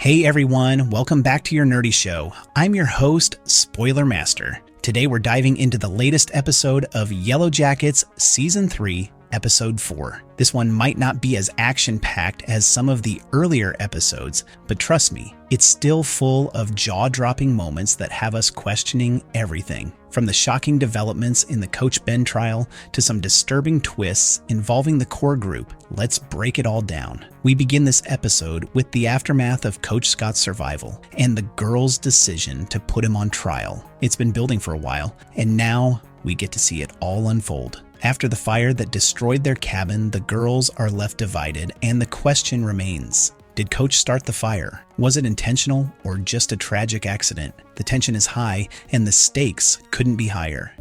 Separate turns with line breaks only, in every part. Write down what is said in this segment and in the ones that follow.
Hey everyone, welcome back to your nerdy show. I'm your host, Spoiler Master. Today we're diving into the latest episode of Yellowjackets Season 3, Episode 4. This one might not be as action-packed as some of the earlier episodes, but trust me, it's still full of jaw-dropping moments that have us questioning everything. From the shocking developments in the Coach Ben trial to some disturbing twists involving the core group, let's break it all down. We begin this episode with the aftermath of Coach Scott's survival and the girls' decision to put him on trial. It's been building for a while, and now we get to see it all unfold. After the fire that destroyed their cabin, the girls are left divided, and the question remains: did Coach start the fire? Was it intentional or just a tragic accident? The tension is high, and the stakes couldn't be higher.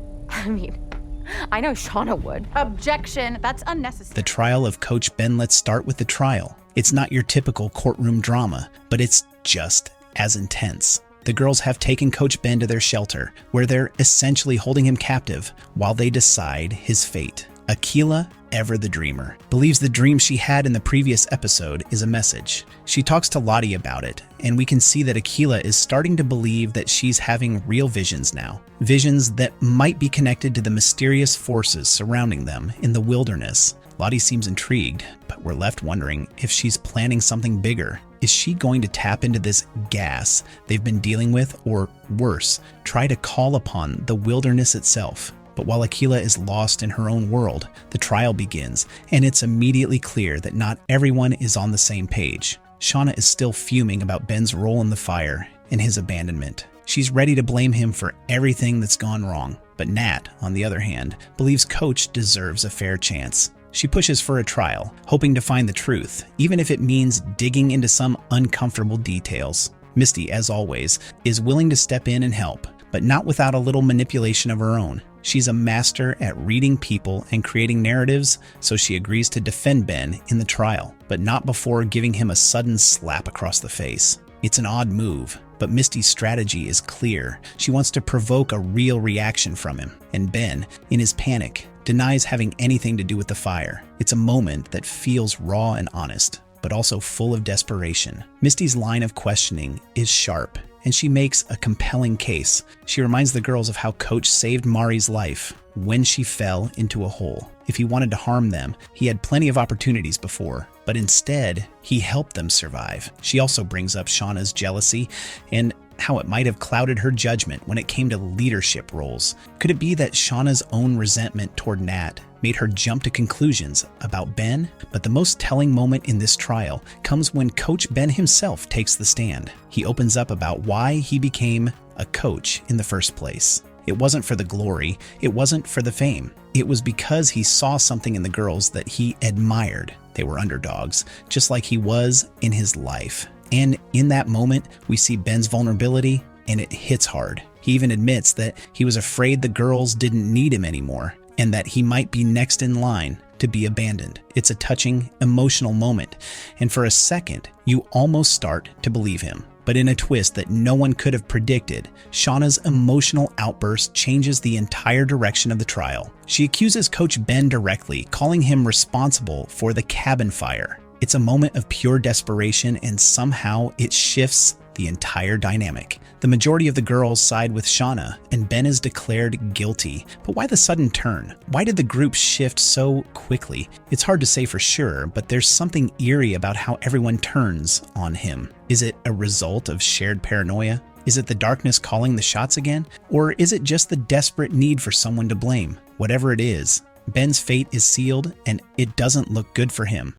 I know Shauna would. Objection, that's unnecessary.
The trial of Coach Ben. Let's start with the trial. It's not your typical courtroom drama, but it's just as intense. The girls have taken Coach Ben to their shelter, where they're essentially holding him captive while they decide his fate. Akilah, ever the dreamer, believes the dream she had in the previous episode is a message. She talks to Lottie about it, and we can see that Akilah is starting to believe that she's having real visions now. Visions that might be connected to the mysterious forces surrounding them in the wilderness. Lottie seems intrigued, but we're left wondering if she's planning something bigger. Is she going to tap into this gas they've been dealing with, or worse, try to call upon the wilderness itself? But while Akilah is lost in her own world, the trial begins, and it's immediately clear that not everyone is on the same page. Shauna is still fuming about Ben's role in the fire and his abandonment. She's ready to blame him for everything that's gone wrong. But Nat, on the other hand, believes Coach deserves a fair chance. She pushes for a trial, hoping to find the truth, even if it means digging into some uncomfortable details. Misty, as always, is willing to step in and help, but not without a little manipulation of her own. She's a master at reading people and creating narratives, so she agrees to defend Ben in the trial, but not before giving him a sudden slap across the face. It's an odd move, but Misty's strategy is clear. She wants to provoke a real reaction from him, and Ben, in his panic, denies having anything to do with the fire. It's a moment that feels raw and honest, but also full of desperation. Misty's line of questioning is sharp, and she makes a compelling case. She reminds the girls of how Coach saved Mari's life when she fell into a hole. If he wanted to harm them, he had plenty of opportunities before, but instead, he helped them survive. She also brings up Shauna's jealousy and how it might have clouded her judgment when it came to leadership roles. Could it be that Shauna's own resentment toward Nat made her jump to conclusions about Ben? But the most telling moment in this trial comes when Coach Ben himself takes the stand. He opens up about why he became a coach in the first place. It wasn't for the glory, it wasn't for the fame. It was because he saw something in the girls that he admired. They were underdogs, just like he was in his life. And in that moment, we see Ben's vulnerability, and it hits hard. He even admits that he was afraid the girls didn't need him anymore, and that he might be next in line to be abandoned. It's a touching, emotional moment, and for a second, you almost start to believe him. But in a twist that no one could have predicted, Shauna's emotional outburst changes the entire direction of the trial. She accuses Coach Ben directly, calling him responsible for the cabin fire. It's a moment of pure desperation, and somehow it shifts the entire dynamic. The majority of the girls side with Shauna, and Ben is declared guilty. But why the sudden turn? Why did the group shift so quickly? It's hard to say for sure, but there's something eerie about how everyone turns on him. Is it a result of shared paranoia? Is it the darkness calling the shots again? Or is it just the desperate need for someone to blame? Whatever it is, Ben's fate is sealed, and it doesn't look good for him.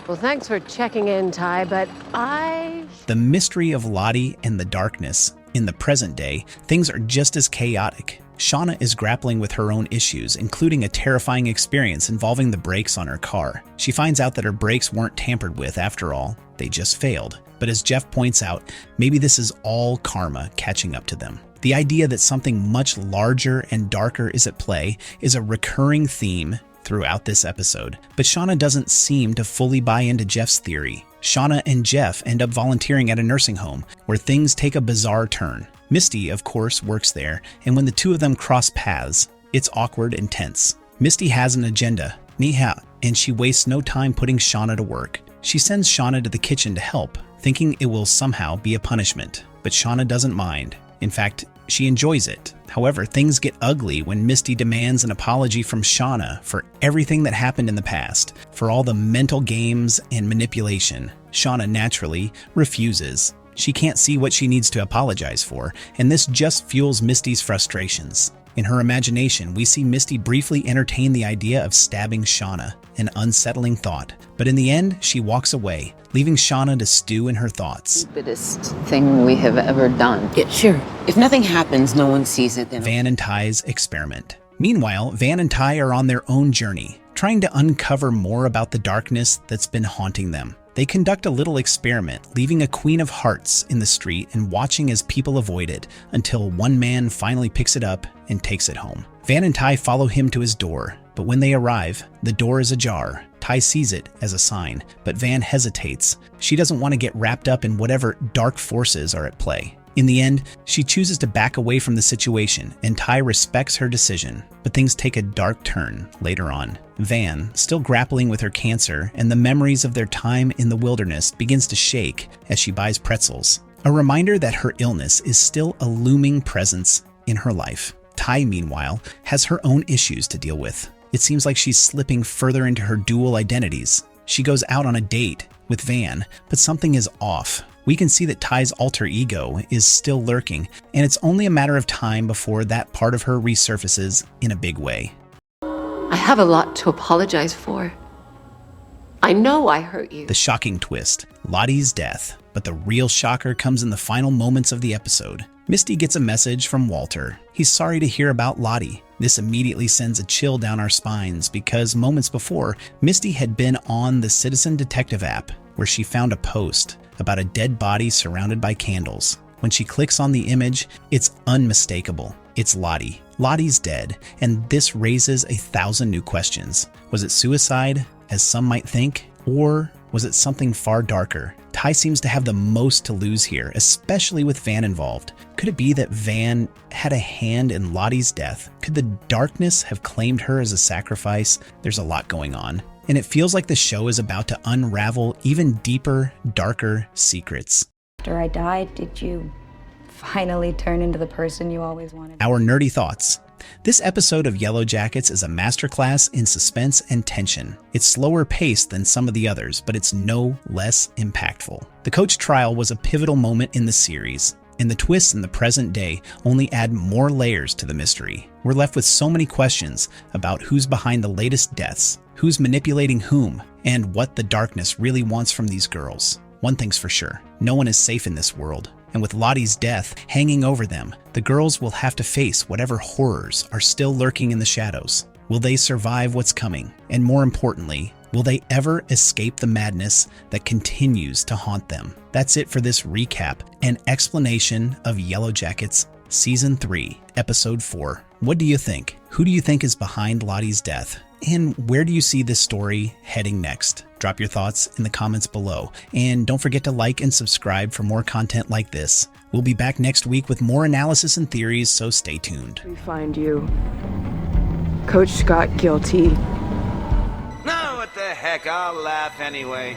Well, thanks for checking in, Ty, but
The mystery of Lottie and the darkness. In the present day, things are just as chaotic. Shauna is grappling with her own issues, including a terrifying experience involving the brakes on her car. She finds out that her brakes weren't tampered with after all, they just failed. But as Jeff points out, maybe this is all karma catching up to them. The idea that something much larger and darker is at play is a recurring theme throughout this episode, but Shauna doesn't seem to fully buy into Jeff's theory. Shauna and Jeff end up volunteering at a nursing home, where things take a bizarre turn. Misty, of course, works there, and when the two of them cross paths, it's awkward and tense. Misty has an agenda, and she wastes no time putting Shauna to work. She sends Shauna to the kitchen to help, thinking it will somehow be a punishment. But Shauna doesn't mind. In fact, she enjoys it. However, things get ugly when Misty demands an apology from Shauna for everything that happened in the past, for all the mental games and manipulation. Shauna naturally refuses. She can't see what she needs to apologize for, and this just fuels Misty's frustrations. In her imagination, we see Misty briefly entertain the idea of stabbing Shauna, an unsettling thought. But in the end, she walks away, leaving Shauna to stew in her thoughts.
Stupidest thing we have ever done. Yeah, sure. If nothing happens, no one sees it, then...
Van and Ty's experiment. Meanwhile, Van and Ty are on their own journey, trying to uncover more about the darkness that's been haunting them. They conduct a little experiment, leaving a Queen of Hearts in the street and watching as people avoid it, until one man finally picks it up and takes it home. Van and Ty follow him to his door, but when they arrive, the door is ajar. Ty sees it as a sign, but Van hesitates. She doesn't want to get wrapped up in whatever dark forces are at play. In the end, she chooses to back away from the situation, and Ty respects her decision. But things take a dark turn later on. Van, still grappling with her cancer and the memories of their time in the wilderness, begins to shake as she buys pretzels. A reminder that her illness is still a looming presence in her life. Ty, meanwhile, has her own issues to deal with. It seems like she's slipping further into her dual identities. She goes out on a date with Van, but something is off. We can see that Ty's alter ego is still lurking, and it's only a matter of time before that part of her resurfaces in a big way.
I have a lot to apologize for. I know I hurt you.
The shocking twist, Lottie's death. But the real shocker comes in the final moments of the episode. Misty gets a message from Walter. He's sorry to hear about Lottie. This immediately sends a chill down our spines because moments before, Misty had been on the Citizen Detective app where she found a post about a dead body surrounded by candles. When she clicks on the image, it's unmistakable. It's Lottie. Lottie's dead, and this raises 1,000 new questions. Was it suicide, as some might think, or was it something far darker? Ty seems to have the most to lose here, especially with Van involved. Could it be that Van had a hand in Lottie's death? Could the darkness have claimed her as a sacrifice? There's a lot going on, and it feels like the show is about to unravel even deeper, darker secrets.
After I died, did you finally turn into the person you always wanted?
Our nerdy thoughts. This episode of Yellowjackets is a masterclass in suspense and tension. It's slower paced than some of the others, but it's no less impactful. The coach trial was a pivotal moment in the series, and the twists in the present day only add more layers to the mystery. We're left with so many questions about who's behind the latest deaths, who's manipulating whom, and what the darkness really wants from these girls. One thing's for sure, no one is safe in this world. And with Lottie's death hanging over them, the girls will have to face whatever horrors are still lurking in the shadows. Will they survive what's coming? And more importantly, will they ever escape the madness that continues to haunt them? That's it for this recap and explanation of Yellowjackets Season 3, Episode 4. What do you think? Who do you think is behind Lottie's death? And where do you see this story heading next? Drop your thoughts in the comments below. And don't forget to like and subscribe for more content like this. We'll be back next week with more analysis and theories, so stay tuned.
We find you. Coach Scott guilty.
No, what the heck, I'll laugh anyway.